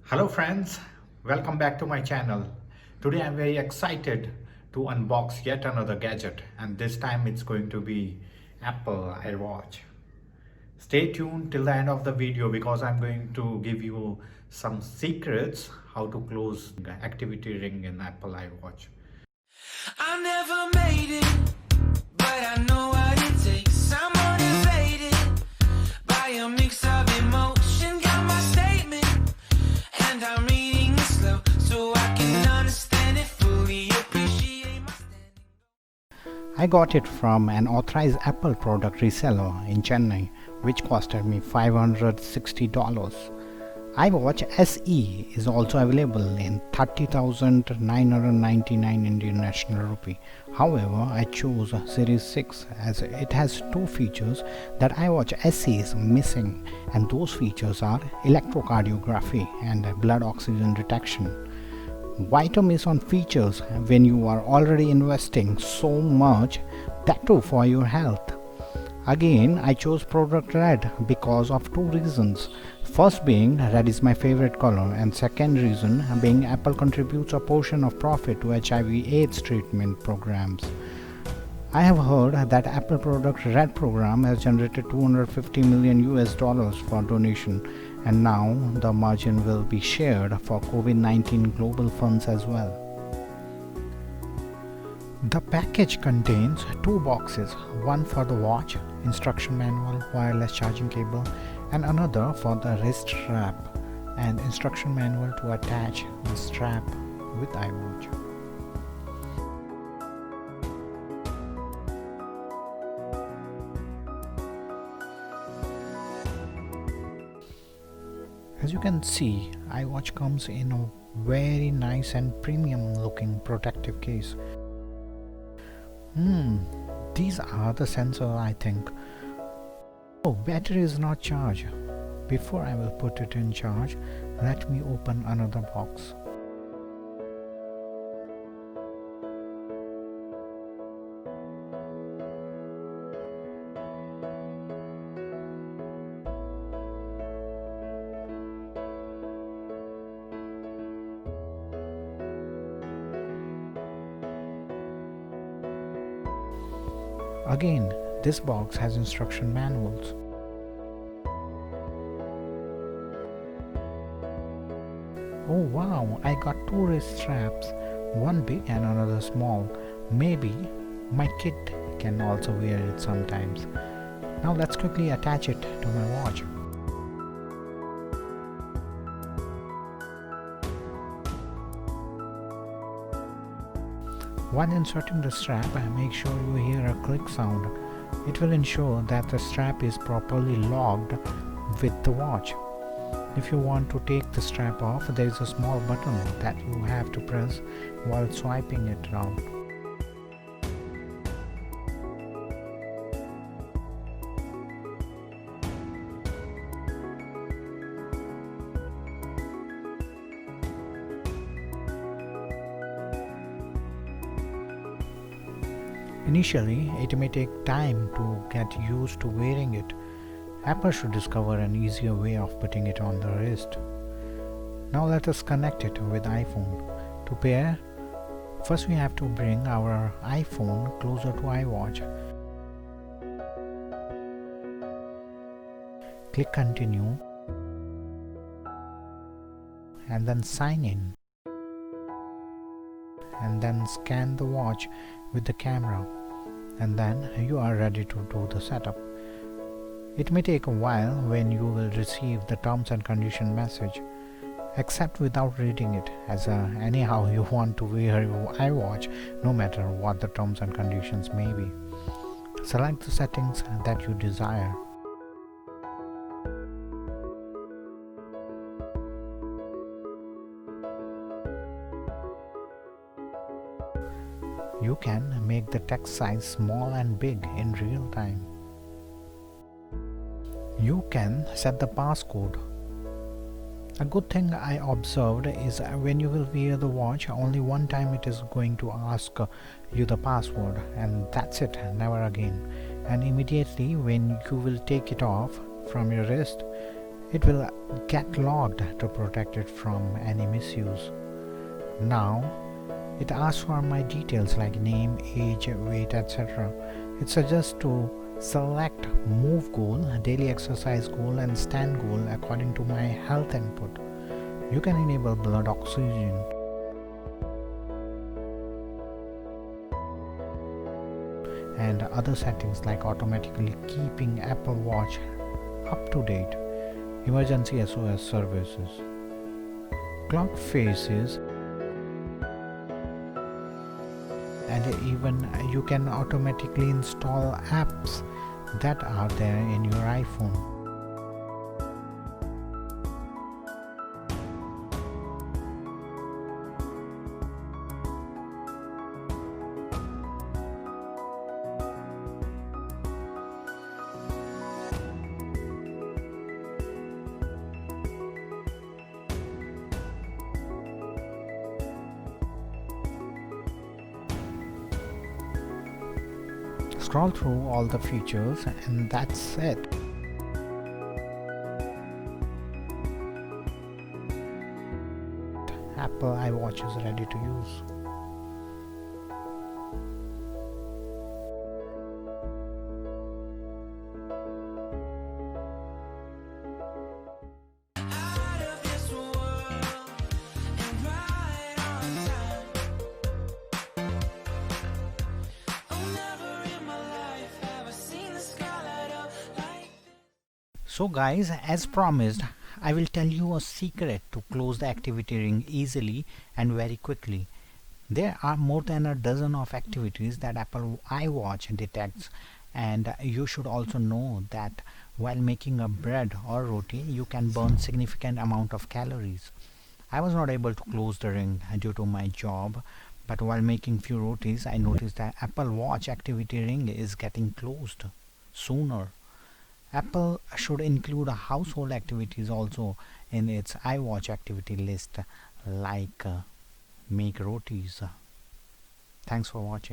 Hello friends, welcome back to my channel. Today I'm very excited to unbox yet another gadget, and this time it's going to be Apple iWatch. Stay tuned till the end of the video because I'm going to give you some secrets how to close the activity ring in Apple iWatch. I never made it, but I know what it takes. I'm motivated by a mix of emotion. Got my statement, and I'm reading it slow so I can understand it fully. Appreciate my standing. I got it from an authorized Apple product reseller in Chennai, which costed me $560. iWatch SE is also available in 30,999 Indian National Rupee. However, I chose Series 6 as it has two features that iWatch SE is missing, and those features are electrocardiography and blood oxygen detection. Why to miss on features when you are already investing so much, that too for your health? Again, I chose product red because of two reasons. First being red is my favorite color, and second reason being Apple contributes a portion of profit to HIV/AIDS treatment programs. I have heard that Apple Product Red program has generated 250 million US dollars for donation, and now the margin will be shared for COVID-19 global funds as well. The package contains two boxes, one for the watch, instruction manual, wireless charging cable, and another for the wrist strap and instruction manual to attach the strap with iWatch. As you can see, iWatch comes in a very nice and premium looking protective case. These are the sensors, I think. Oh, battery is not charged. Before I will put it in charge, let me open another box. Again, this box has instruction manuals. Oh wow, I got two wrist straps, one big and another small. Maybe my kid can also wear it sometimes. Now let's quickly attach it to my watch. While inserting the strap, make sure you hear a click sound. It will ensure that the strap is properly locked with the watch. If you want to take the strap off, there is a small button that you have to press while swiping it around. Initially, it may take time to get used to wearing it. Apple should discover an easier way of putting it on the wrist. Now let us connect it with iPhone. To pair, first we have to bring our iPhone closer to iWatch. Click continue and then sign in, and then scan the watch with the camera, and then you are ready to do the setup. It may take a while when you will receive the terms and condition message. Accept without reading it, as anyhow you want to wear your iWatch no matter what the terms and conditions may be. Select the settings that you desire. You can make the text size small and big in real time. You can set the passcode. A good thing I observed is when you will wear the watch, only one time it is going to ask you the password, and that's it, never again. And immediately when you will take it off from your wrist, It will get logged to protect it from any misuse. Now it asks for my details like name, age, weight, etc. It suggests to select move goal, daily exercise goal and stand goal according to my health input. You can enable blood oxygen and other settings like automatically keeping Apple Watch up to date, emergency SOS services, clock faces, and even you can automatically install apps that are there in your iPhone. Scroll through all the features and that's it. Apple iWatch is ready to use. Out of this world and right on time. Oh, never in my life have I seen the sky light up like this. So guys, as promised, I will tell you a secret to close the activity ring easily and very quickly. There are more than a dozen of activities that Apple iWatch detects, and you should also know that while making a bread or roti, you can burn significant amount of calories. I was not able to close the ring due to my job, but while making few rotis, I noticed that Apple Watch activity ring is getting closed sooner. Apple should include household activities also in its iWatch activity list, like make rotis. Thanks for watching.